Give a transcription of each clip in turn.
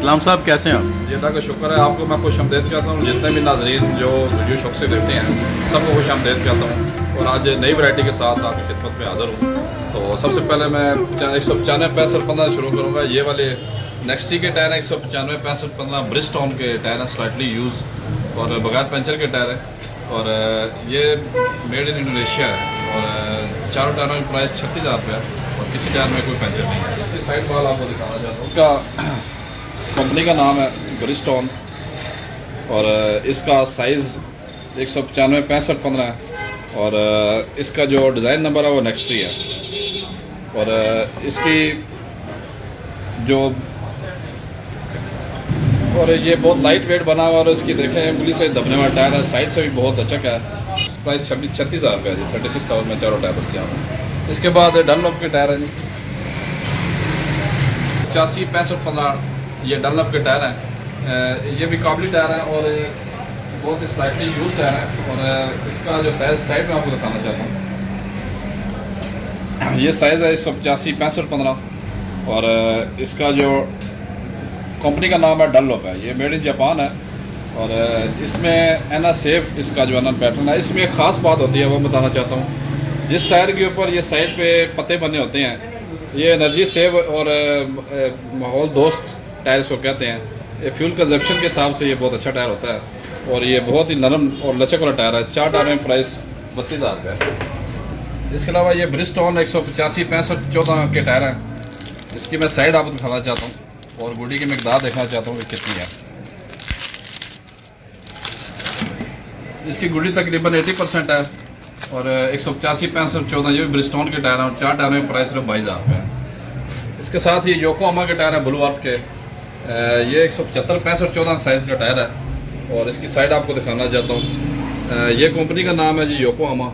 इस्लाम साहब कैसे हैं आप? जी अल्लाह का शुक्र है। आपको मैं खुश आमदेद कहता हूँ। जितने भी नाजरीन जो वीडियो शौक से देखते हैं सबको खुश आमदेद कहता हूँ और आज नई वैरायटी के साथ आपकी खिदमत में हाज़िर हूँ। तो सबसे पहले मैं 195 65 15 शुरू करूँगा। ये वाले नेक्स्टी के टायर हैं, 195 65 15 ब्रिजस्टोन के टायर हैं, स्लाइटली यूज़ और बगैर पंचर के टायर हैं और ये मेड इन इंडोनेशिया है और चारों टायरों की प्राइस 36,000 रुपये है और किसी टायर में कोई पंचर नहीं है। इसकी साइड वाल आपको दिखाना चाहता हूँ। उनका कंपनी का नाम है ब्रिजस्टोन और इसका साइज़ 195 65 15 है और इसका जो डिज़ाइन नंबर है वो नेक्स्टी है और इसकी जो और ये बहुत लाइट वेट बना हुआ और इसकी देखें उंगली से दबने वाला टायर है, साइड से भी बहुत अच्छा का है। प्राइस 36,000 रुपये है जी, 36,000 में चारों टायर दस्तियाब हैं। इसके बाद डनलॉप के टायर हैं जी, 85 65 15 ये डनलॉप के टायर हैं। ये भी काबली टायर हैं और बहुत ही स्लाइटली यूज टायर है और इसका जो साइड में आपको दिखाना चाहता हूँ। ये साइज़ है 185 65 15 और इसका जो कंपनी का नाम है डनलॉप है। ये मेड इन जापान है और इसमें एना सेफ इसका जो है ना पैटर्न है। इसमें एक ख़ास बात होती है वो बताना चाहता हूँ। जिस टायर के ऊपर ये साइड पे पत्ते बने होते हैं ये एनर्जी सेव और माहौल दोस्त टायर को कहते हैं। ये फ्यूल कंजप्शन के हिसाब से ये बहुत अच्छा टायर होता है और ये बहुत ही नरम और लचक वाला टायर है। 4 टायर में प्राइस 32,000 रुपये है। इसके अलावा ये ब्रिजस्टोन 185 65 14 के टायर हैं। इसकी मैं साइड आपको दिखाना चाहता हूँ और गुडी की मकदार देखना चाहता हूँ कि कितनी है। इसकी गुडी तकरीबन 80% है और 185 65 14 ये भी ब्रिजस्टोन के टायर हैं और 4 टायर में प्राइस सिर्फ 22,000 रुपये है। इसके साथ ही योकोहामा के टायर हैं ब्लू अर्थ के। ये 175 65 14 साइज़ का टायर है और इसकी साइड आपको दिखाना चाहता हूँ। ये कंपनी का नाम है जी योकोहामा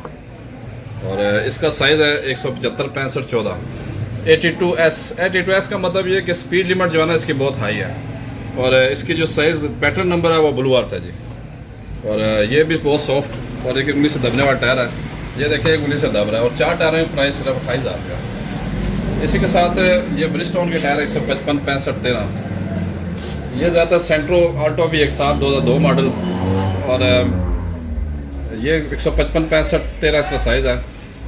और इसका साइज़ है 175 65 14 82S। 82S का मतलब ये कि स्पीड लिमिट जो है ना इसकी बहुत हाई है और इसकी जो साइज़ पैटर्न नंबर है वो ब्लू अर्थ है जी और ये भी बहुत सॉफ्ट और एक उंगली से दबने वाला टायर है। ये देखिए एक उंगली से दब रहा है और 4 टायरों की प्राइस सिर्फ 28,000 रुपये। इसी के साथ ये ब्रिजस्टोन के टायर 155 65 13 ये ज़्यादा सेंट्रो आल्टो भी एक साथ 2002 मॉडल और ये 155 65 13 इसका साइज़ है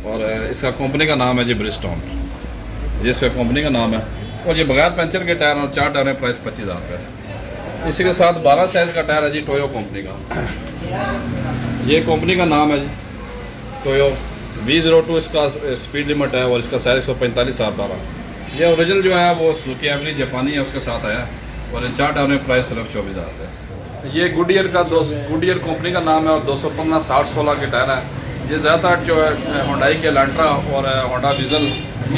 और इसका कंपनी का नाम है जी ब्रिजस्टोन, ये इसका कंपनी का नाम है और ये बगैर पंचर के टायर और 4 टायर में प्राइस 25,000 रुपये है। इसी के साथ 12 साइज़ का टायर है जी टोयो कंपनी का। ये कंपनी का नाम है जी टोयो V02 इसका स्पीड लिमिट है और इसका साइज़ 145 12। ये ओरिजिनल जो है वो सुजुकी एवरी जापानी है उसके साथ आया और इन 4 टायर में प्राइस सिर्फ 24,000 है। ये गुडियर का गुडियर कंपनी का नाम है और 215 60 16 के टायर है। ये ज़्यादातर जो है होंडाई के एलेंट्रा और होंडा डीजल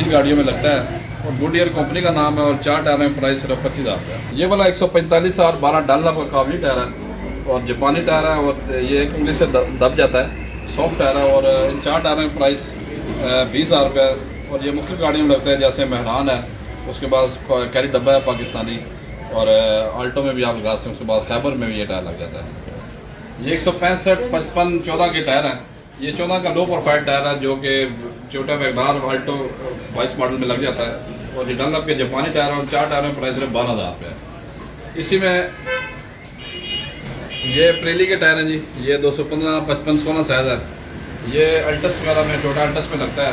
इन गाड़ियों में लगता है और गुडियर कंपनी का नाम है और 4 टायर में प्राइस सिर्फ 25,000 है। ये वाला 145 12 डनलॉप का काबली टायर है और जापानी टायर है और ये एक उंगली से दब जाता है, सॉफ्ट टायर है और इन 4 टायर में प्राइस 20,000 रुपये और ये मुख्तलिफ गाड़ियों में लगता है जैसे मेहरान है, उसके बाद कैरी डब्बा है पाकिस्तानी और आल्टो में भी आप लगा सकते हैं, उसके बाद खैबर में भी ये टायर लग जाता है। ये 165 55 14 के टायर हैं। ये 14 का लो प्रोफाइल टायर है जो कि छोटा मैगनार आल्टो 22 मॉडल में लग जाता है और ये डनलॉप के जापानी टायर और 4 टायर में प्राइस सिर्फ 12,000 रुपये है। इसी में ये प्रेली के टायर हैं जी, ये 215 55 16 साइज़ है। ये अल्टस वगैरह में टोटा अल्टस में लगता है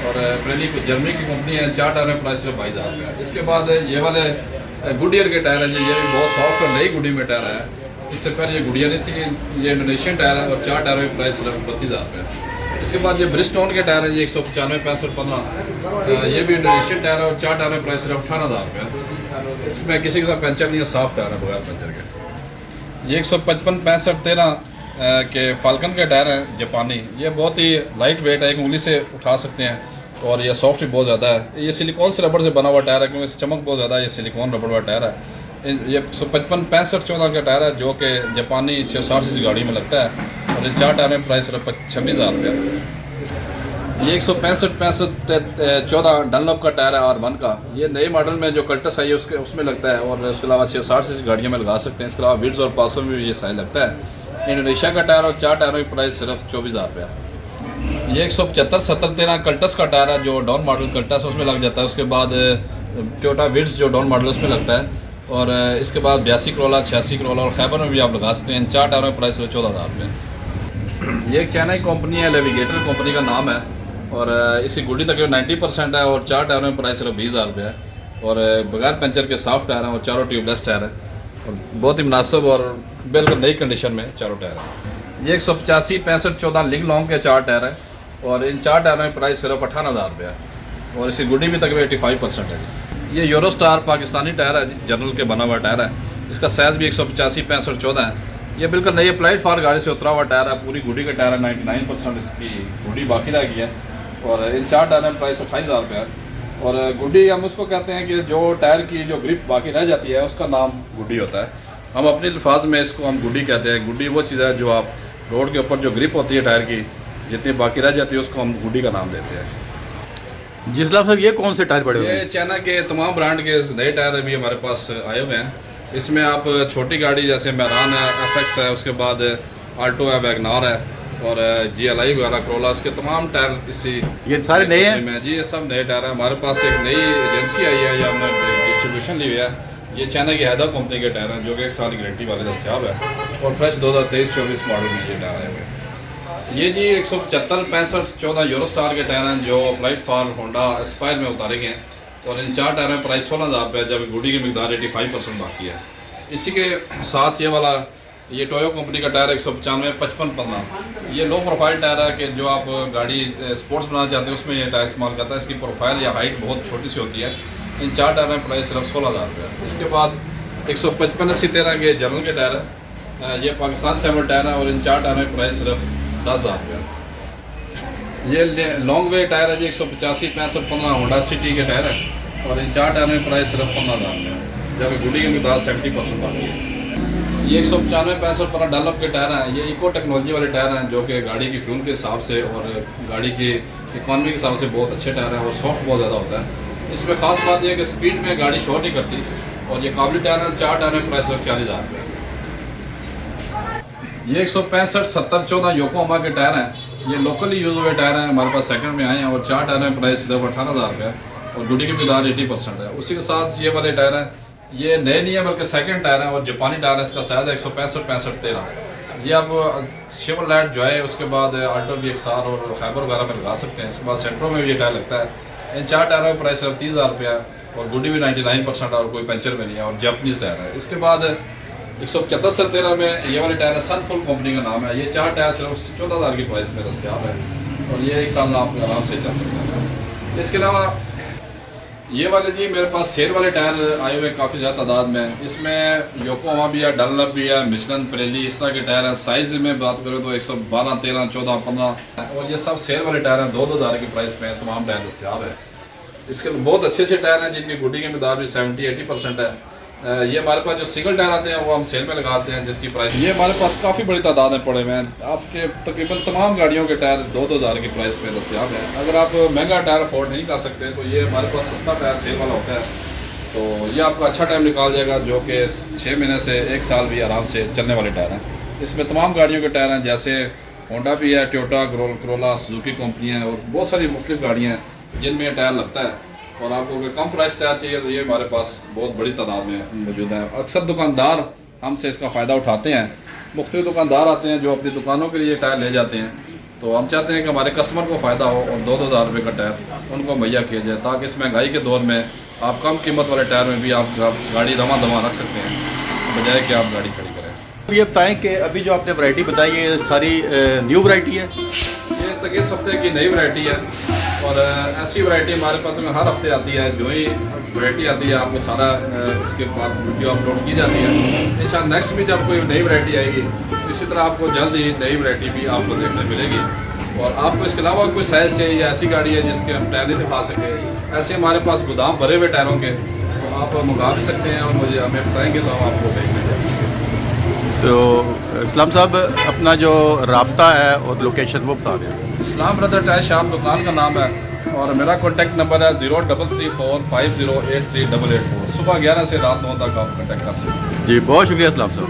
और प्रेली जर्मनी की कंपनी है, 4 टायर में प्राइस सिर्फ 22,000 रुपये है। इसके बाद ये वाले गुडियर के टायर हैं जी, ये भी बहुत सॉफ्ट और नई गुडी में टायर है। इससे पहले ये गुडिया नहीं थी, ये इंडोनेशियन टायर है और 4 टायर में प्राइस सिर्फ 32,000 रुपये है। इसके बाद ये ब्रिजस्टोन के टायर है जी 195 65 15 ये भी इंडोनेशियन टायर है और 4 टायर में प्राइस सिर्फ 18,000 रुपये है। इसमें किसी का पंचर नहीं है, सॉफ्ट टायर है बगैर पंचर के। ये 155 65 13 के फाल्कन के टायर हैं जापानी। ये बहुत ही लाइट वेट है, एक उंगली से उठा सकते हैं और ये सॉफ्ट भी बहुत ज़्यादा है। ये सिलिकॉन से रबड़ से बना हुआ टायर है क्योंकि चमक बहुत ज़्यादा है। ये सिलिकॉन रबड़ वाला टायर है। ये 155 65 14 का टायर है जो कि जापानी 660 सीसी गाड़ी में लगता है और ये 4 टायर में प्राइस सिर्फ 26,000 रुपये। ये 165 65 14 डनलॉप का टायर है R1 का। ये नए मॉडल में जो कल्टस है ये उसमें लगता है और उसके अलावा 660 सीसी गाड़ियों में लगा सकते हैं। इसके अलावा विड्स और पासों में भी ये साइज लगता है। इंडोनेशिया का टायर और 4 टायरों की प्राइस सिर्फ 24,000 रुपये। ये 175 70 13 कल्टस का टायर है जो डाउन मॉडल कल्टस उसमें लग जाता है। उसके बाद टोयोटा विड्स जो डाउन मॉडल उसमें लगता है। और इसके बाद 82 करोला, 86 करोला और खैबर में भी आप लगा सकते हैं। इन 4 टायरों का प्राइस 14,000 रुपये। ये एक चाइना की कंपनी है, नेविगेटर कंपनी का नाम है। और इसकी गुडी तकरीबन 90% है और 4 टायरों का प्राइस सिर्फ 20,000 रुपये है। और बगैर पंचर के सॉफ्ट टायर हैं और चारों ट्यूबलेस टायर है और बहुत ही मुनासिब और बिल्कुल नई कंडीशन में चारों टायर हैं। ये 185, 65, 14 लिंक लॉन्ग के 4 टायर हैं और इन 4 टायरों का प्राइस सिर्फ 18,000 रुपये है और इसकी गुडी भी तकरीबन 85% है जी। ये यूरो स्टार पाकिस्तानी टायर है जी, जनरल के बना हुआ टायर है। इसका साइज़ भी 185, 65, 14 है। ये बिल्कुल नई अप्लाइड फॉर गाड़ी से उतरा हुआ टायर है, पूरी गुडी का टायर है। 99% इसकी गुडी बाकी रह गई है और इन 4 टायरों का प्राइस 28,000 रुपये है। और गुडी हम उसको कहते हैं कि जो टायर की जो ग्रिप बाकी रह जाती है उसका नाम गुडी होता है। हम अपने अल्फाज में इसको हम गुडी कहते हैं। गुडी वो चीज़ है जो आप रोड के ऊपर जो ग्रिप होती है टायर की, जितनी बाकी रह जाती है उसको हम गुडी का नाम देते हैं। जी इस्लाम साहब, ये कौन से टायर पड़े हुए ये हैं? चाइना के तमाम ब्रांड के नए टायर भी हमारे पास आए हुए हैं। इसमें आप छोटी गाड़ी जैसे मैरान है, FX है, उसके बाद आल्टो है, वैगनार है और GLI वगैरह, करोला, इसके तमाम टायर इसी ये सारे नए हैं में जी। ये सब नए टायर हैं। हमारे पास एक नई एजेंसी आई है, ये हमने डिस्ट्रीब्यूशन ली हुई है। ये चाइना की हैदर कंपनी के टायर हैं जो कि 1 साल की गारंटी वाले दस्तियाब है और फ्रेश 2023-24 मॉडल में ये टायर है। ये जी 175, 65, 14 यूरो स्टार के टायर हैं जो अप्लाइड फॉर होंडा एस्पायर में उतारे गए हैं और इन 4 टायरों का प्राइस 16,000 रुपये है, जब गुडी की मिकदार 85% बाकी है। इसी के साथ ये वाला ये टोयो कंपनी का टायर 195, 55, 15। ये लो प्रोफाइल टायर है कि जो आप गाड़ी स्पोर्ट्स बनाना चाहते हैं उसमें ये टायर इस्तेमाल करता है। इसकी प्रोफाइल या हाइट बहुत छोटी सी होती है। इन 4 टायरों का प्राइस सिर्फ 16,000 रुपये है। इसके बाद 155, 80, 13 के जनरल के टायर है। ये पाकिस्तान से टायर है और इन 4 टायरों का प्राइस सिर्फ 10,000 रुपये है। ये लॉन्ग वे टायर है जी 185, 65, 15 होंडा सिटी के टायर है और इन 4 टायरों का प्राइस सिर्फ 15,000 रुपये है, जबकि गुडी की मिकदार 70% बाकी है। ये 195, 65 पर डलअप के टायर हैं। ये इको टेक्नोलॉजी वाले टायर हैं जो कि गाड़ी की फ्यूल के हिसाब से और गाड़ी की इकॉनमी के हिसाब से बहुत अच्छे टायर हैं और सॉफ्ट बहुत ज़्यादा होता है। इसमें ख़ास बात यह है कि स्पीड में गाड़ी शोर नहीं करती और ये काबली टायर हैं। 4 टायर में प्राइस 40,000 रुपये। ये 165, 70, 14 योकोहामा के टायर हैं। ये लोकली यूज़ हुए टायर हैं, हमारे पास सेकंड में आए हैं और 4 टायर में प्राइस सिर्फ 18,000 रुपये और गुडी की मिकदार 80% है। उसी के साथ ये वाले टायर हैं, ये नए नहीं है बल्कि सेकंड टायर है और जापानी टायर है। इसका साइज है 165, 65, 13। ये आप शेवरलेट जो है उसके बाद आल्टो VXR और खैबर वगैरह में लगा सकते हैं। इसके बाद सेंट्रो में भी ये टायर लगता है। इन 4 टायरों का प्राइस सिर्फ 30,000 रुपये है और गुडी भी 99% और कोई पंचर में नहीं है और जापानीज टायर है। इसके बाद 175, 13 में ये वाले टायर है, सनफुल कंपनी का नाम है। ये 4 टायर सिर्फ 14,000 की प्राइस में दस्तियाब है और ये 1 साल आप आराम से चल सकते हैं। इसके अलावा ये वाले जी मेरे पास सेल वाले टायर आए हुए काफ़ी ज़्यादा तादाद में। इसमें योकोहामा भी है, डनलप भी है, मिशलन, पिरेली, इस तरह के टायर हैं। साइज़ में बात करें तो 112, 13, 14, 15 और ये सब सेल वाले टायर हैं। 2,000 की प्राइस में तमाम टायर दस्तियाब है। इसके बहुत अच्छे अच्छे टायर हैं जिनकी गुडी की मिकदार भी 70-80% है। ये हमारे पास जो सिंगल टायर आते हैं वो हम सेल में लगाते हैं जिसकी प्राइस ये हमारे पास काफ़ी बड़ी तादाद में पड़े हुए हैं। आपके तकरीबन तमाम गाड़ियों के टायर 2,000 की प्राइस में दस्तियाब है। अगर आप महंगा टायर अफोर्ड नहीं कर सकते तो ये हमारे पास सस्ता टायर सेल वाला होता है, तो ये आपका अच्छा टाइम निकाल जाएगा, जो कि 6 महीने से 1 साल भी आराम से चलने वाले टायर हैं। इसमें तमाम गाड़ियों के टायर हैं, जैसे होंडा भी है, टोयोटा, करोला, सुजुकी कंपनी है और बहुत सारी मुख्तलिफ गाड़ियाँ हैं जिनमें ये टायर लगता है। और आपको अगर कम प्राइस टायर चाहिए तो ये हमारे पास बहुत बड़ी तादाद में मौजूद है। अक्सर दुकानदार हमसे इसका फ़ायदा उठाते हैं। मुख्तलिफ दुकानदार आते हैं जो अपनी दुकानों के लिए टायर ले जाते हैं, तो हम चाहते हैं कि हमारे कस्टमर को फ़ायदा हो और 2,000 रुपये का टायर उनको मुहैया किया जाए, ताकि इस महंगाई के दौर में आप कम कीमत वाले टायर में भी आप गाड़ी दमा दमा रख सकते हैं, बजाय कि आप गाड़ी खड़ी करें। ये बताएं कि अभी जो आपने वैरायटी बताई ये सारी न्यू वैरायटी है? ये तक इस हफ्ते की नई वैरायटी है और ऐसी वैरायटी हमारे पास में हर हफ्ते आती है। जो ही वैरायटी आती है आपको सारा इसके बाद वीडियो अपलोड की जाती है। इंशाल्लाह नेक्स्ट भी जब कोई नई वैरायटी आएगी तो इसी तरह आपको जल्द ही नई वैरायटी भी आपको देखने मिलेगी। और आपको इसके अलावा कोई साइज़ चाहिए या ऐसी गाड़ी है जिसके हम टायर नहीं दिखा सके, ऐसे हमारे पास गोदाम भरे हुए टायरों के, तो आप मंगा भी सकते हैं और मुझे हमें बताएँगे तो हम आपको भेज देंगे। तो इस्लाम साहब अपना जो राब्ता है और लोकेशन वो बता दें। इस्लाम ब्रदर टायर शॉप दुकान का नाम है और मेरा कॉन्टैक्ट नंबर है 0334508388। सुबह 11 से रात 9 तक आप कॉन्टैक्ट कर सकते हैं। जी बहुत शुक्रिया इस्लाम साहब।